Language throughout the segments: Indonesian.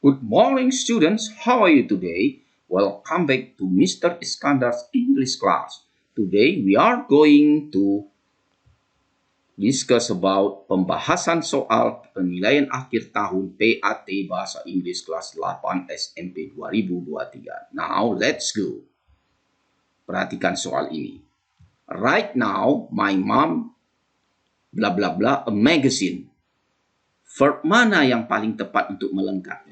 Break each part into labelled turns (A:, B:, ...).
A: Good morning, students. How are you today? Welcome back to Mr. Iskandar's English class. Today we are going to discuss about pembahasan soal penilaian akhir tahun PAT Bahasa Inggris kelas 8 SMP 2023. Now, let's go. Perhatikan soal ini. Right now, my mom bla bla bla a magazine. Verb mana yang paling tepat untuk melengkapinya?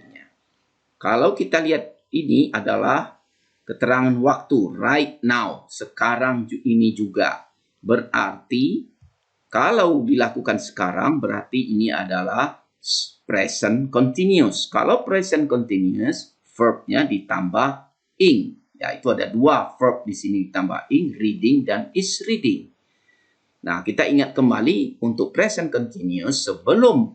A: Kalau kita lihat ini adalah keterangan waktu right now, sekarang ini juga. Berarti kalau dilakukan sekarang berarti ini adalah present continuous. Kalau present continuous, verbnya ditambah ing. Ya, itu ada dua verb di sini ditambah ing, reading dan is reading. Nah, kita ingat kembali untuk present continuous sebelum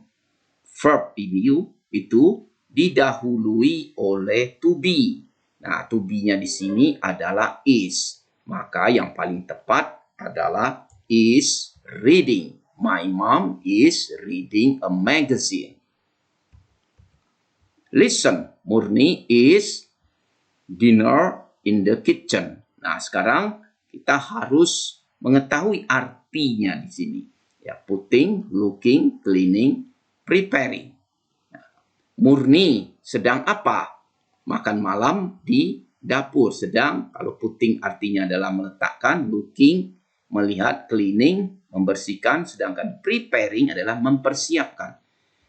A: verb ini itu didahului oleh to be. Nah, to be-nya di sini adalah is. Maka yang paling tepat adalah is reading. My mom is reading a magazine. Listen, Murni is dinner in the kitchen. Nah, sekarang kita harus mengetahui artinya di sini. Ya, putting, looking, cleaning, preparing. Murni sedang apa? Makan malam di dapur. Sedang, kalau putting artinya adalah meletakkan, looking, melihat, cleaning, membersihkan, sedangkan preparing adalah mempersiapkan.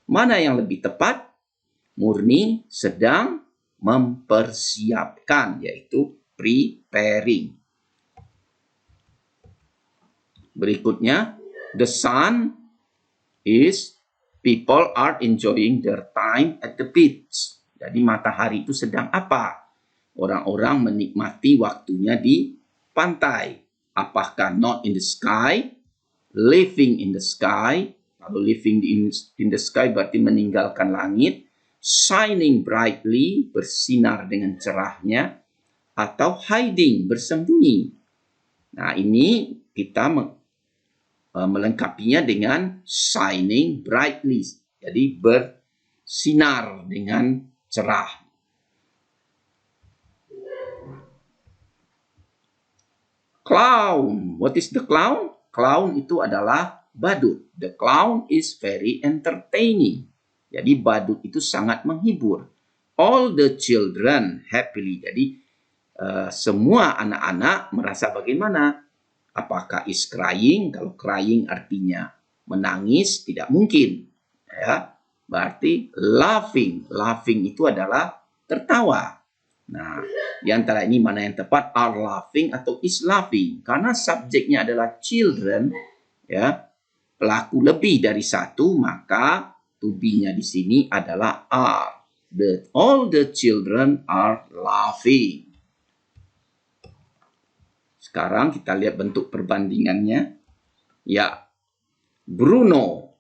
A: Mana yang lebih tepat? Murni sedang mempersiapkan, yaitu preparing. Berikutnya, the sun is people are enjoying their time at the beach. Jadi matahari itu sedang apa? Orang-orang menikmati waktunya di pantai. Apakah not in the sky? Living in the sky. Kalau living in the sky berarti meninggalkan langit. Shining brightly, bersinar dengan cerahnya. Atau hiding, bersembunyi. Nah, ini kita melengkapinya dengan shining brightly. Jadi bersinar dengan cerah. Clown. What is the clown? Clown itu adalah badut. The clown is very entertaining. Jadi badut itu sangat menghibur. All the children happily. Jadi semua anak-anak merasa bagaimana? Apakah is crying? Kalau crying artinya menangis, tidak mungkin. Ya, berarti laughing. Laughing itu adalah tertawa. Nah, di antara ini mana yang tepat? Are laughing atau is laughing? Karena subjeknya adalah children, ya, pelaku lebih dari satu, maka to be-nya di sini adalah are. All the children are laughing. Sekarang kita lihat bentuk perbandingannya. Ya, Bruno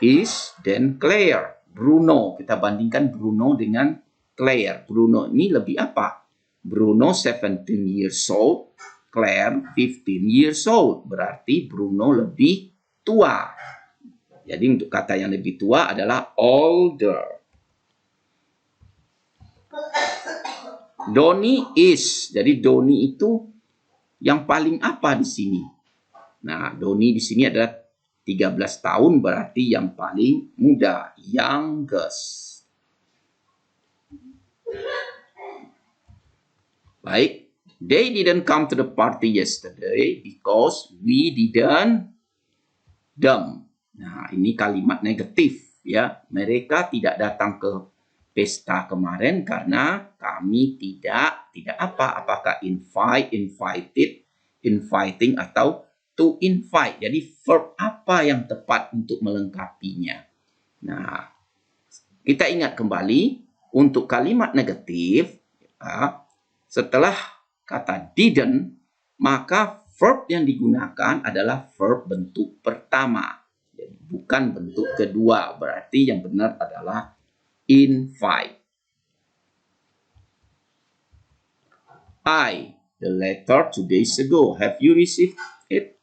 A: is dan Claire. Bruno, kita bandingkan Bruno dengan Claire. Bruno ini lebih apa? Bruno 17 years old, Claire 15 years old. Berarti Bruno lebih tua. Jadi untuk kata yang lebih tua adalah older. Doni is. Jadi Doni itu yang paling apa di sini? Nah, Doni di sini adalah 13 tahun, berarti yang paling muda, youngest. Baik, they didn't come to the party yesterday because we didn't them. Nah, ini kalimat negatif ya. Mereka tidak datang ke pesta kemarin karena kami tidak apa? Apakah invite, invited, inviting atau to invite. Jadi verb apa yang tepat untuk melengkapinya? Nah, kita ingat kembali untuk kalimat negatif ya, setelah kata didn't, maka verb yang digunakan adalah verb bentuk pertama. Jadi bukan bentuk kedua. Berarti yang benar adalah invite. The letter 2 days ago. Have you received it?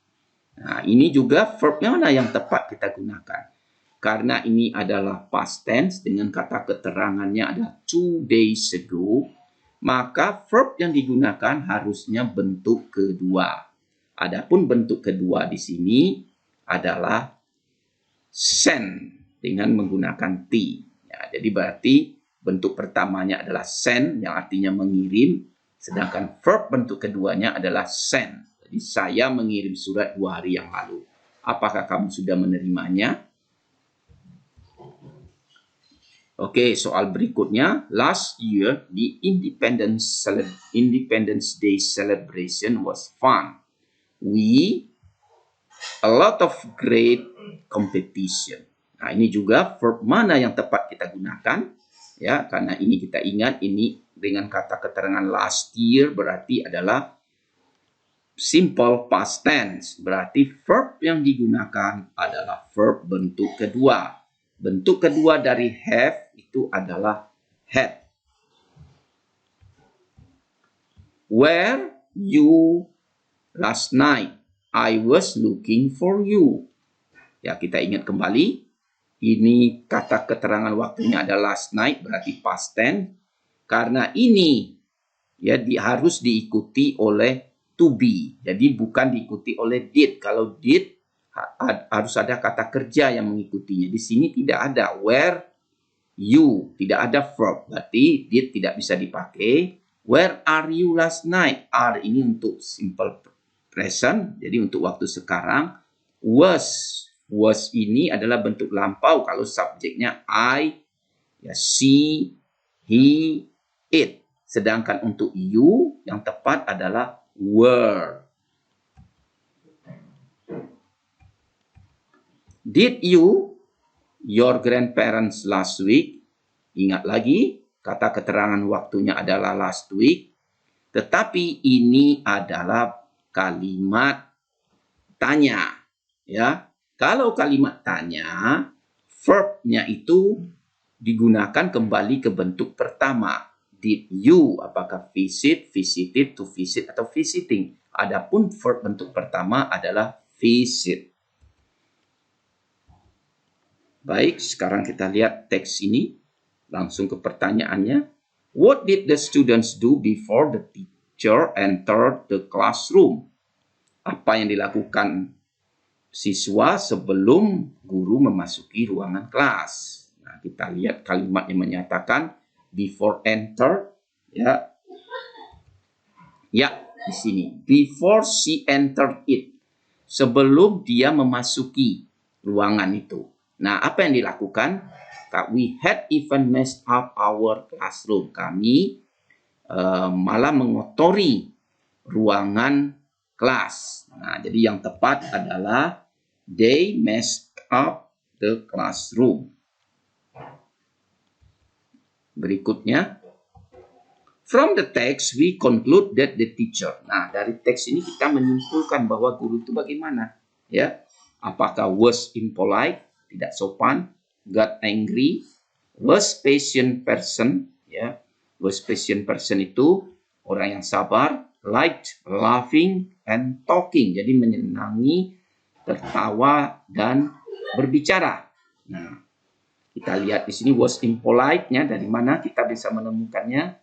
A: Nah, ini juga verbnya mana yang tepat kita gunakan. karena ini adalah past tense dengan kata keterangannya adalah 2 days ago, maka verb yang digunakan harusnya bentuk kedua. Adapun bentuk kedua di sini adalah send dengan menggunakan T. Ya, jadi berarti bentuk pertamanya adalah send yang artinya mengirim, sedangkan verb bentuk keduanya adalah send. Jadi saya mengirim surat 2 hari yang lalu. Apakah kamu sudah menerimanya? Oke, soal berikutnya. Last year, the Independence Day celebration was fun. A lot of great competition. Nah, ini juga verb mana yang tepat kita gunakan? Ya, karena ini kita ingat ini dengan kata keterangan last year berarti adalah simple past tense. Berarti verb yang digunakan adalah verb bentuk kedua. Bentuk kedua dari have itu adalah had. Where you last night? I was looking for you. Ya, kita ingat kembali. Ini kata keterangan waktunya adalah last night, berarti past tense. Karena ini ya harus diikuti oleh to be. Jadi bukan diikuti oleh did. Kalau did harus ada kata kerja yang mengikutinya. Di sini tidak ada where you, tidak ada verb. Berarti did tidak bisa dipakai. Where are you last night? Are ini untuk simple present, jadi untuk waktu sekarang. Was ini adalah bentuk lampau kalau subjeknya I, ya, she, he, it. Sedangkan untuk you yang tepat adalah were. Did your grandparents last week? Ingat lagi, kata keterangan waktunya adalah last week. Tetapi ini adalah kalimat tanya. Ya, kalau kalimat tanya, verbnya itu digunakan kembali ke bentuk pertama. Did you? Apakah visit, visited, to visit, atau visiting? Adapun verb bentuk pertama adalah visit. Baik, sekarang kita lihat teks ini. Langsung ke pertanyaannya. What did the students do before the teacher entered the classroom? Apa yang dilakukan siswa sebelum guru memasuki ruangan kelas? Nah, kita lihat kalimat yang menyatakan before enter. Ya, di sini. Before she entered it. Sebelum dia memasuki ruangan itu. Nah, apa yang dilakukan? We had even messed up our classroom. Kami malah mengotori ruangan kelas. Nah, jadi yang tepat adalah they messed up the classroom. Berikutnya, from the text we conclude that the teacher. Nah, dari teks ini kita menyimpulkan bahwa guru itu bagaimana? Ya, apakah was impolite, tidak sopan, got angry, was patient person, ya. Was patient person itu orang yang sabar, liked laughing and talking. Jadi menyenangi, tertawa dan berbicara. Nah, kita lihat di sini was impolite-nya dari mana kita bisa menemukannya?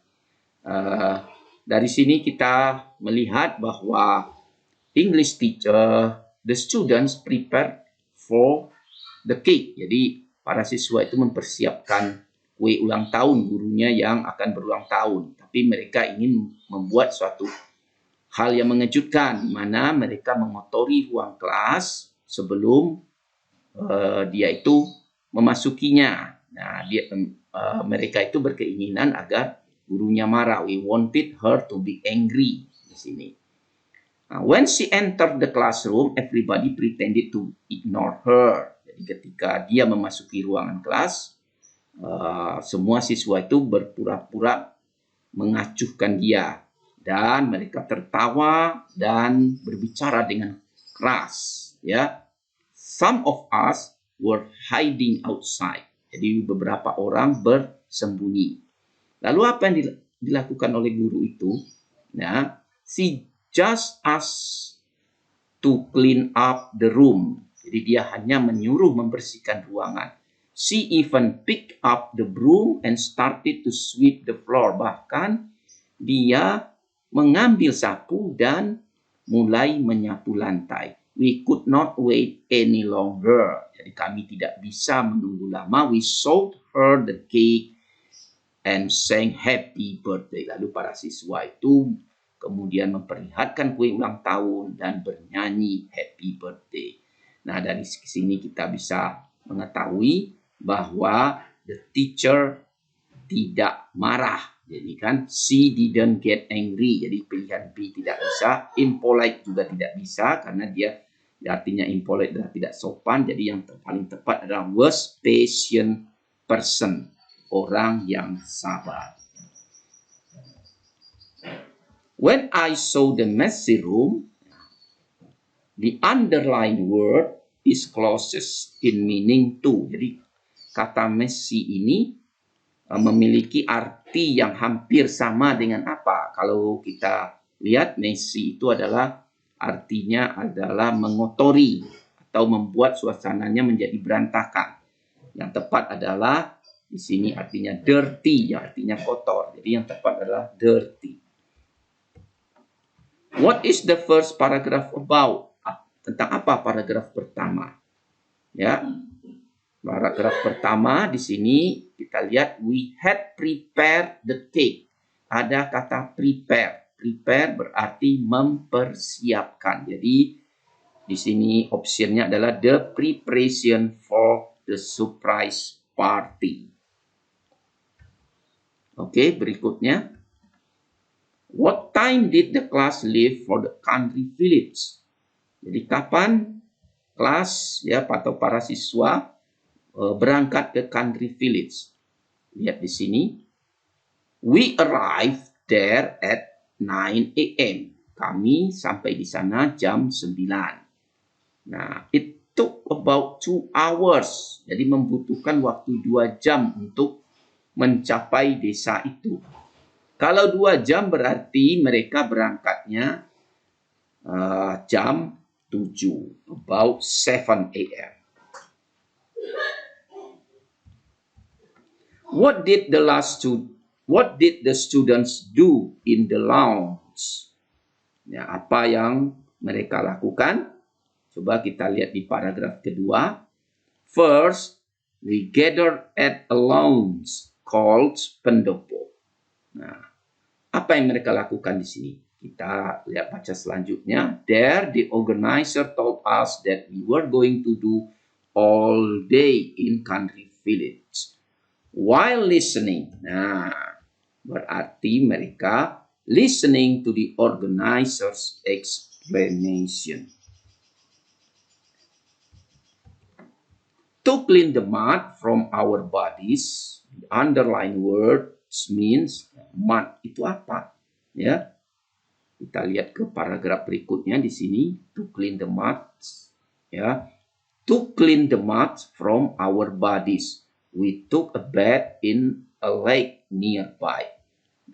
A: Dari sini kita melihat bahwa English teacher, the students prepare for the cake. Jadi para siswa itu mempersiapkan kue ulang tahun gurunya yang akan berulang tahun. Tapi mereka ingin membuat suatu hal yang mengejutkan, di mana mereka mengotori ruang kelas sebelum dia itu memasukinya. Nah, mereka itu berkeinginan agar gurunya marah. We wanted her to be angry di sini. When she entered the classroom, everybody pretended to ignore her. Jadi ketika dia memasuki ruangan kelas, semua siswa itu berpura-pura mengacuhkan dia. Dan mereka tertawa dan berbicara dengan keras. Ya, some of us were hiding outside. Jadi beberapa orang bersembunyi. Lalu apa yang dilakukan oleh guru itu? Nah, she just asked to clean up the room. Jadi dia hanya menyuruh membersihkan ruangan. She even picked up the broom and started to sweep the floor. Bahkan dia mengambil sapu dan mulai menyapu lantai. We could not wait any longer. Jadi kami tidak bisa menunggu lama. We showed her the cake and sang happy birthday. Lalu para siswa itu kemudian memperlihatkan kue ulang tahun dan bernyanyi happy birthday. Nah, dari sini kita bisa mengetahui bahwa the teacher tidak marah. Jadi kan, she didn't get angry. Jadi pilihan B tidak bisa. Impolite juga tidak bisa karena dia artinya impolite adalah tidak sopan. Jadi yang paling tepat adalah was patient person. Orang yang sabar. When I saw the messy room, the underlined word is closest in meaning to. Jadi kata messy ini memiliki arti yang hampir sama dengan apa? Kalau kita lihat messy itu adalah artinya adalah mengotori atau membuat suasananya menjadi berantakan. Yang tepat adalah di sini artinya dirty, yang artinya kotor. Jadi yang tepat adalah dirty. What is the first paragraph about? Tentang apa paragraf pertama? Ya. Paragraf pertama di sini kita lihat we had prepared the cake. Ada kata prepare. Prepare berarti mempersiapkan. Jadi di sini optionnya adalah the preparation for the surprise party. Oke, berikutnya. What time did the class leave for the country village? Jadi kapan kelas ya atau para siswa berangkat ke country village? Lihat di sini. We arrived there at 9 a.m. Kami sampai di sana jam 9. Nah, it took about 2 hours. Jadi membutuhkan waktu 2 jam untuk mencapai desa itu. Kalau 2 jam berarti mereka berangkatnya jam 7, about 7 a.m. What did the students do in the lounge? Ya, apa yang mereka lakukan? Coba kita lihat di paragraf kedua. First, we gathered at a lounge called pendopo. Nah, apa yang mereka lakukan di sini? Kita lihat baca selanjutnya. There, the organizer told us that we were going to do all day in country village. While listening. Nah, berarti mereka listening to the organizer's explanation. To clean the mud from our bodies, the underlined words means mud itu apa? Ya, kita lihat ke paragraf berikutnya di sini. To clean the mud, ya. To clean the mud from our bodies, we took a bath in a lake nearby.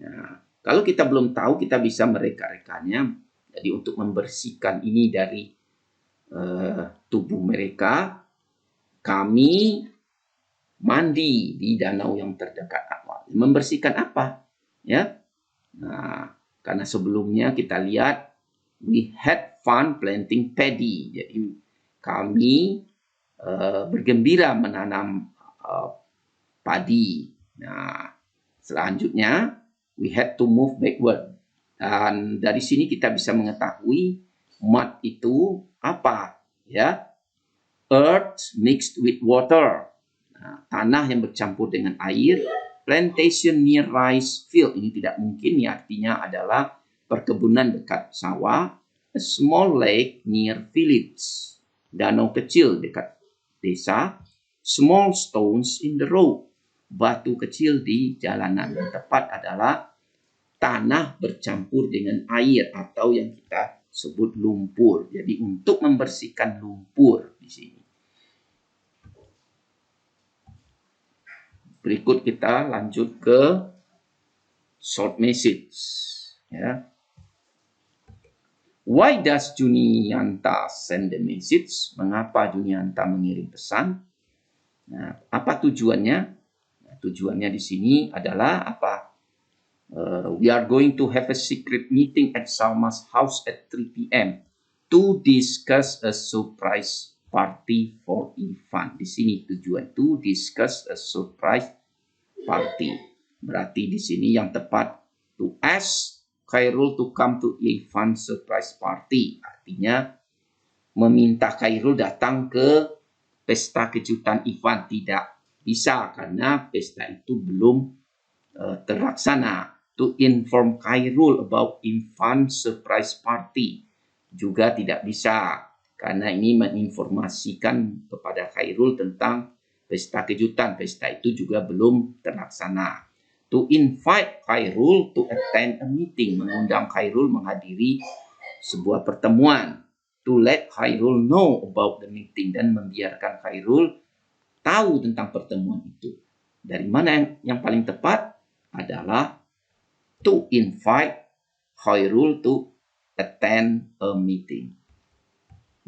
A: Nah, kalau kita belum tahu, kita bisa mereka-rekanya. Jadi untuk membersihkan ini dari tubuh mereka, kami mandi di danau yang terdekat. Membersihkan apa? Ya. Nah, karena sebelumnya kita lihat we had fun planting paddy. Jadi kami bergembira menanam padi. Nah, selanjutnya we had to move backward. Dan dari sini kita bisa mengetahui mud itu apa? Ya. Earth mixed with water. Nah, tanah yang bercampur dengan air. Plantation near rice field. Ini tidak mungkin, ya, artinya adalah perkebunan dekat sawah. A small lake near village. Danau kecil dekat desa. Small stones in the road. Batu kecil di jalanan. Yang tepat adalah tanah bercampur dengan air atau yang kita sebut lumpur. Jadi untuk membersihkan lumpur di sini. Berikut kita lanjut ke short message. Ya. Why does Junianta send the message? Mengapa Junianta mengirim pesan? Nah, apa tujuannya? Nah, tujuannya di sini adalah apa? We are going to have a secret meeting at Salma's house at 3 p.m. to discuss a surprise party for Ivan. Di sini tujuan to discuss a surprise party. Berarti di sini yang tepat to ask Khairul to come to Ivan's surprise party. Artinya meminta Khairul datang ke pesta kejutan Ivan. Tidak bisa karena pesta itu belum terlaksana. To inform Khairul about Ivan's surprise party juga tidak bisa karena ini menginformasikan kepada Khairul tentang pesta kejutan. Pesta itu juga belum terlaksana. To invite Khairul to attend a meeting, mengundang Khairul menghadiri sebuah pertemuan. To let Khairul know about the meeting, dan membiarkan Khairul tahu tentang pertemuan itu. Dari mana yang paling tepat adalah to invite Khairul to attend a meeting.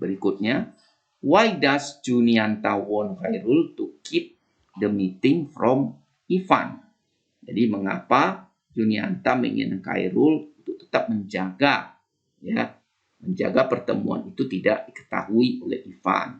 A: Berikutnya, why does Junianta want Khairul to keep the meeting from Ivan? Jadi mengapa Junianta menginginkan Khairul untuk tetap menjaga pertemuan itu tidak diketahui oleh Ivan.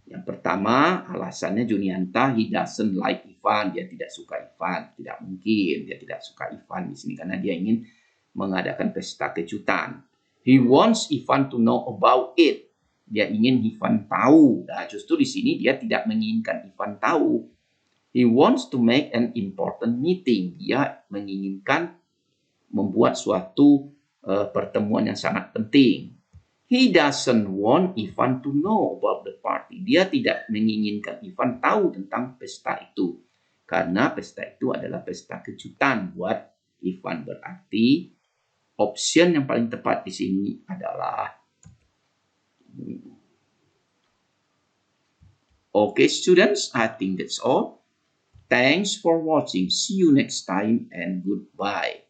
A: Yang pertama, alasannya Junianta, he doesn't like Ivan, dia tidak suka Ivan. Tidak mungkin dia tidak suka Ivan di sini karena dia ingin mengadakan pesta kejutan. He wants Ivan to know about it. Dia ingin Ivan tahu. Nah, justru di sini dia tidak menginginkan Ivan tahu. He wants to make an important meeting. Dia menginginkan membuat suatu pertemuan yang sangat penting. He doesn't want Ivan to know about the party. Dia tidak menginginkan Ivan tahu tentang pesta itu. Karena pesta itu adalah pesta kejutan buat Ivan. Berarti option yang paling tepat di sini adalah okay, students, I think that's all. Thanks for watching. See you next time and goodbye.